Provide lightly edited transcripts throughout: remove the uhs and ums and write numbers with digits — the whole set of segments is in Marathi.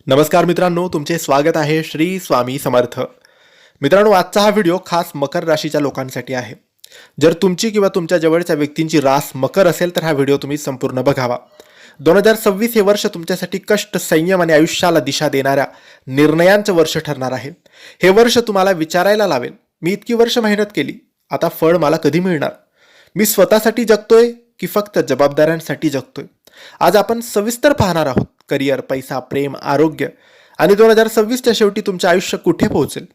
नमस्कार मित्रांनो, तुमचे स्वागत आहे श्री स्वामी समर्थ. मित्रांनो, आजचा हा व्हिडिओ खास मकर राशीच्या लोकांसाठी आहे. जर तुमची किंवा तुमच्या जवळच्या व्यक्तींची रास मकर असेल तर हा व्हिडिओ तुम्ही संपूर्ण बघावा. 2026 हे वर्ष तुमच्यासाठी कष्ट, संयम आणि आयुष्याला दिशा देणाऱ्या निर्णयांचं वर्ष ठरणार आहे. हे वर्ष तुम्हाला विचारायला लावेल, मी इतकी वर्ष मेहनत केली, आता फळ मला कधी मिळणार? मी स्वतःसाठी जगतोय की फक्त जबाबदाऱ्यांसाठी जगतोय? आज आपण सविस्तर पाहणार आहोत. करिअर, पैसा, प्रेम, आरोग्य आणि 2026च्या शेवटी तुमचे आयुष्य कुठे पोहोचेल.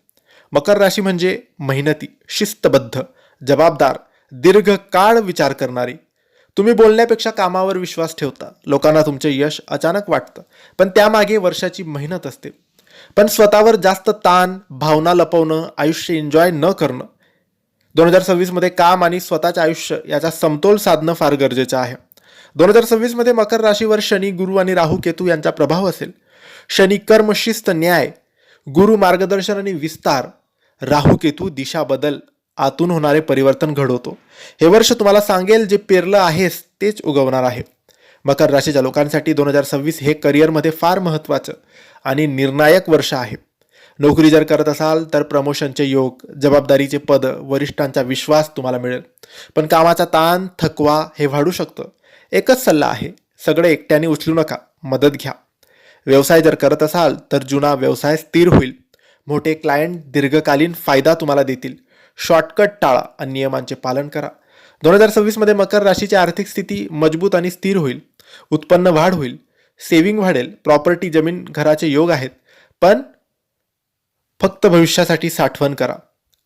मकर राशी म्हणजे मेहनती, शिस्तबद्ध, जबाबदार, दीर्घकाळ विचार करणारी. तुम्ही बोलण्यापेक्षा कामावर विश्वास ठेवता. लोकांना तुमचे यश अचानक वाटतं, पण त्यामागे वर्षाची मेहनत असते. पण स्वतःवर जास्त ताण, भावना लपवणं, आयुष्य एन्जॉय न करणं. 2026 मध्ये काम आणि स्वतःचे आयुष्य याचा समतोल साधणं फार गरजेचं आहे. 2026 मध्ये मकर राशीवर शनी, गुरु आणि राहू केतू यांचा प्रभाव असेल. शनी कर्म, शिस्त, न्याय, गुरु मार्गदर्शन आणि विस्तार, राहू केतू दिशा बदल, आतून होणारे परिवर्तन घडवतो. हे वर्ष तुम्हाला सांगेल, जे पेरलं आहेस तेच उगवणार आहे. मकर राशीच्या लोकांसाठी 2026 हे करिअरमध्ये फार महत्त्वाचं आणि निर्णायक वर्ष आहे. नोकरी जर करत असाल तर प्रमोशनचे योग, जबाबदारीचे पद, वरिष्ठांचा विश्वास तुम्हाला मिळेल. पण कामाचा ताण, थकवा हे वाढू शकतं. एकच सल्ला आहे, सगळे एकट्याने उचलू नका, मदत घ्या. व्यवसाय जर करत असाल तर जुना व्यवसाय स्थिर होईल. मोठे क्लायंट दीर्घकालीन फायदा तुम्हाला देतील. शॉर्टकट टाळा आणि नियमांचे पालन करा. 2026 मध्ये मकर राशीची आर्थिक स्थिती मजबूत आणि स्थिर होईल. उत्पन्न वाढ होईल, सेव्हिंग वाढेल, प्रॉपर्टी, जमीन, घराचे योग आहेत. पण फक्त भविष्यासाठी साठवण करा.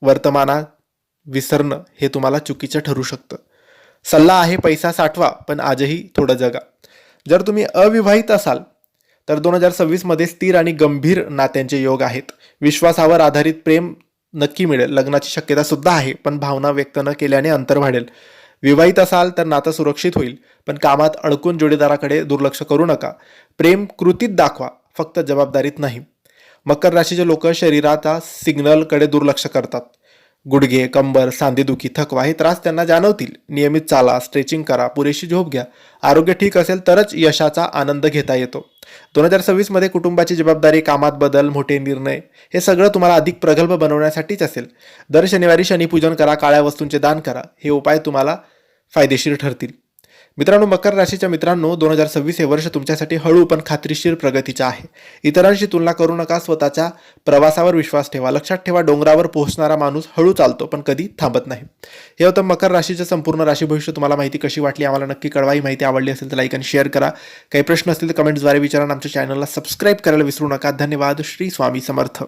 वर्तमानात विसरणं हे तुम्हाला चुकीचं ठरू शकतं. सल्ला आहे, पैसा साठवा पण आजही थोडं जगा. जर तुम्ही अविवाहित असाल तर 2026 मध्ये स्थिर आणि गंभीर नात्यांचे योग आहेत. विश्वासावर आधारित प्रेम नक्की मिळेल. लग्नाची शक्यता सुद्धा आहे, पण भावना व्यक्त न केल्याने अंतर वाढेल. विवाहित असाल तर नातं सुरक्षित होईल, पण कामात अडकून जोडीदाराकडे दुर्लक्ष करू नका. प्रेम कृतीत दाखवा, फक्त जबाबदारीत नाही. मकर राशीचे लोक शरीराचा सिग्नलकडे दुर्लक्ष करतात. गुडघे, कंबर, सांधेदुखी, थकवा हे त्रास त्यांना जाणवतील. नियमित चाला, स्ट्रेचिंग करा, पुरेशी झोप घ्या. आरोग्य ठीक असेल तरच यशाचा आनंद घेता येतो. 2026 मध्ये कुटुंबाची जबाबदारी, कामात बदल, मोठे निर्णय हे सगळं तुम्हाला अधिक प्रगल्भ बनवण्यासाठीच असेल. दर शनिवारी शनीपूजन करा, काळ्या वस्तूंचे दान करा. हे उपाय तुम्हाला फायदेशीर ठरतील. मित्रांनो, मकर राशीच्या मित्रांनो, 2026 हे वर्ष तुमच्यासाठी हळू पण खात्रीशीर प्रगतीचं आहे. इतरांशी तुलना करू नका, स्वतःच्या प्रवासावर विश्वास ठेवा. लक्षात ठेवा, डोंगरावर पोहोचणारा माणूस हळू चालतो पण कधी थांबत नाही. हे होतं मकर राशीचं संपूर्ण राशी भविष्य. तुम्हाला माहिती कशी वाटली आम्हाला नक्की कळवा. ही माहिती आवडली असेल तर लाईक आणि शेअर करा. काही प्रश्न असतील तर कमेंट्सद्वारे विचारा. आमच्या चॅनलला सबस्क्राईब करायला विसरू नका. धन्यवाद. श्री स्वामी समर्थ.